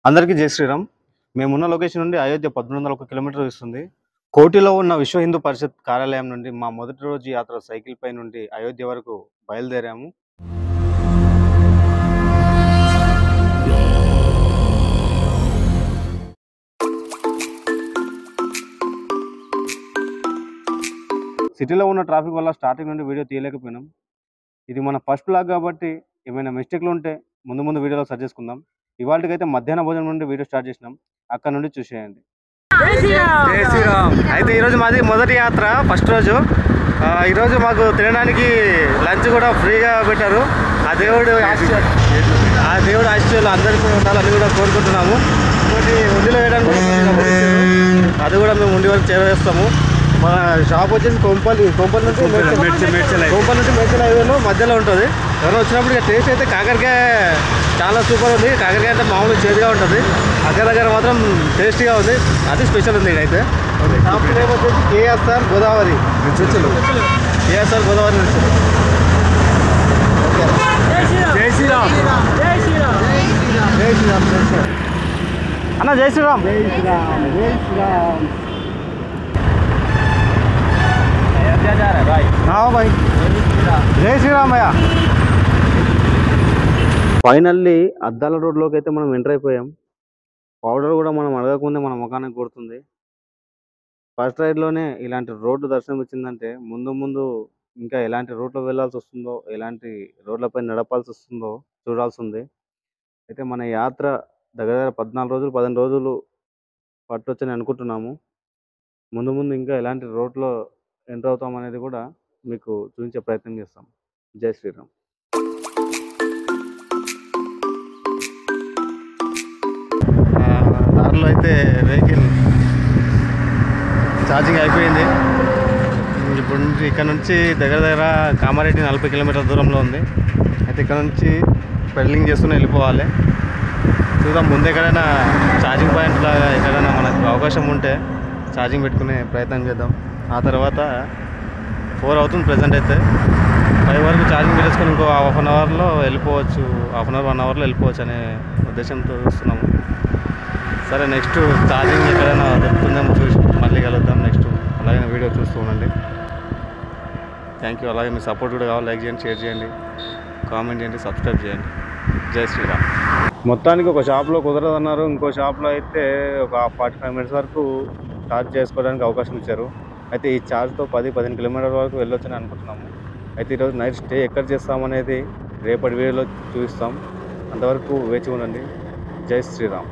అందరికీ జై శ్రీరామ్. మేమున్న లొకేషన్ నుండి అయోధ్య 1801 కిలోమీటర్లు ఇస్తుంది. కోటిలో ఉన్న విశ్వ హిందూ పరిషత్ కార్యాలయం నుండి మా మొదటి రోజు యాత్ర సైకిల్ పై నుండి అయోధ్య వరకు బయలుదేరాము. సిటీలో ఉన్న ట్రాఫిక్ వల్ల స్టార్టింగ్ నుండి వీడియో తీయలేకపోయినాం. ఇది మన ఫస్ట్ బ్లాగ్ కాబట్టి ఏమైనా మిస్టేక్లు ఉంటే ముందు వీడియోలో సర్చ్ చేసుకుందాం. ఇవాళకైతే మధ్యాహ్న భోజనం నుండి వీడియో స్టార్ట్ చేసినాం. అక్కడ నుండి చూసేయండి. జై శ్రీరామ్. అయితే ఈరోజు మాది మొదటి యాత్ర, ఫస్ట్ రోజు. ఈరోజు మాకు తినడానికి లంచ్ కూడా ఫ్రీగా పెట్టారు. ఆ దేవుడు ఆశీస్సులు అందరికీ కూడా ఉండాలని కూడా కోరుకుంటున్నాము. ఇంకోటి ఉండిలో వేయడానికి అది కూడా మేము ఉండి వరకు చేరవేస్తాము. మా షాప్ వచ్చేసి కొంపల్ నుంచి మేడ్చల్ హైవేలో మధ్యలో ఉంటుంది. ఎవరైనా వచ్చినప్పుడు ఇక టేస్ట్ అయితే కాకరకాయ చాలా సూపర్ ఉంది. కాకరకాయ అంటే మామూలు చేదుగా ఉంటుంది, దగ్గర మాత్రం టేస్టీగా ఉంది. అది స్పెషల్ ఉంది ఇక్కడైతే. షాప్ నేమ్ వచ్చేసి కేఎస్ఆర్ గోదావరి రుచులు. కేఎస్ఆర్ గోదావరి రుచులు. జై శ్రీరామ్. జై శ్రీరామ్. జై శ్రీరామ్. అన్న జై శ్రీరామ్. జై శ్రీరామ్. జై శ్రీరామ్. भाई జై శ్రీరామ్ భయ్యా. ఫైనల్లీ అద్దాల రోడ్లోకి అయితే మనం ఎంటర్ అయిపోయాం. పౌడర్ కూడా మనం అడగకముందే మన ముఖానికి కొడుతుంది. ఫస్ట్ రైడ్లోనే ఇలాంటి రోడ్డు దర్శనం ఇచ్చిందంటే ముందు ఇంకా ఎలాంటి రోడ్లో వెళ్ళాల్సి వస్తుందో, ఎలాంటి రోడ్లపై నడపాల్సి వస్తుందో చూడాల్సి ఉంది. అయితే మన యాత్ర దగ్గర 14 రోజులు 15 రోజులు పట్టొచ్చని అనుకుంటున్నాము. ముందు ఇంకా ఎలాంటి రోడ్లో ఎంటర్ అవుతాం అనేది కూడా మీకు చూపించే ప్రయత్నం చేస్తాం. జై శ్రీరామ్. దారిలో అయితే వెహికల్ ఛార్జింగ్ అయిపోయింది. ఇప్పుడు ఇక్కడ నుంచి దగ్గర కామారెడ్డి 40 కిలోమీటర్ల దూరంలో ఉంది. అయితే ఇక్కడ నుంచి పెడలింగ్ చేసుకుని వెళ్ళిపోవాలి. చూద్దాం, ముందు ఎక్కడైనా ఛార్జింగ్ పాయింట్ లాగా ఎక్కడైనా మనకు అవకాశం ఉంటే ఛార్జింగ్ పెట్టుకునే ప్రయత్నం చేద్దాం. ఆ తర్వాత 4 అవుతుంది ప్రజెంట్. అయితే 5 వరకు ఛార్జింగ్ పెట్టేసుకొని ఇంకో హాఫ్ అన్ అవర్లో వెళ్ళిపోవచ్చు, హాఫ్ అన్ అవర్ 1 అవర్లో వెళ్ళిపోవచ్చు అనే ఉద్దేశంతో చూస్తున్నాము. సరే, నెక్స్ట్ ఛార్జింగ్ ఎక్కడైనా దొరుకుతుందేమో చూసి మళ్ళీ కలుద్దాం నెక్స్ట్. అలాగే వీడియో చూస్తూ ఉండండి. Thank you. అలాగే మీ సపోర్ట్ కూడా కావాలి. లైక్ చేయండి, షేర్ చేయండి, కామెంట్ చేయండి, సబ్స్క్రైబ్ చేయండి. జై శ్రీరామ్. మొత్తానికి ఒక షాప్లో కుదరదన్నారు. ఇంకో షాప్లో అయితే ఒక 45 మినిట్స్ వరకు ఛార్జ్ చేసుకోవడానికి అవకాశం ఇచ్చారు. అయితే ఈ ఛార్జ్తో 10-15 కిలోమీటర్ల వరకు వెళ్ళొచ్చని అనుకుంటున్నాము. అయితే ఈరోజు నైట్ స్టే ఎక్కడ చేస్తామనేది రేపటి వీడియోలో చూపిస్తాం. అంతవరకు వేచి ఉండండి. జై శ్రీరామ్.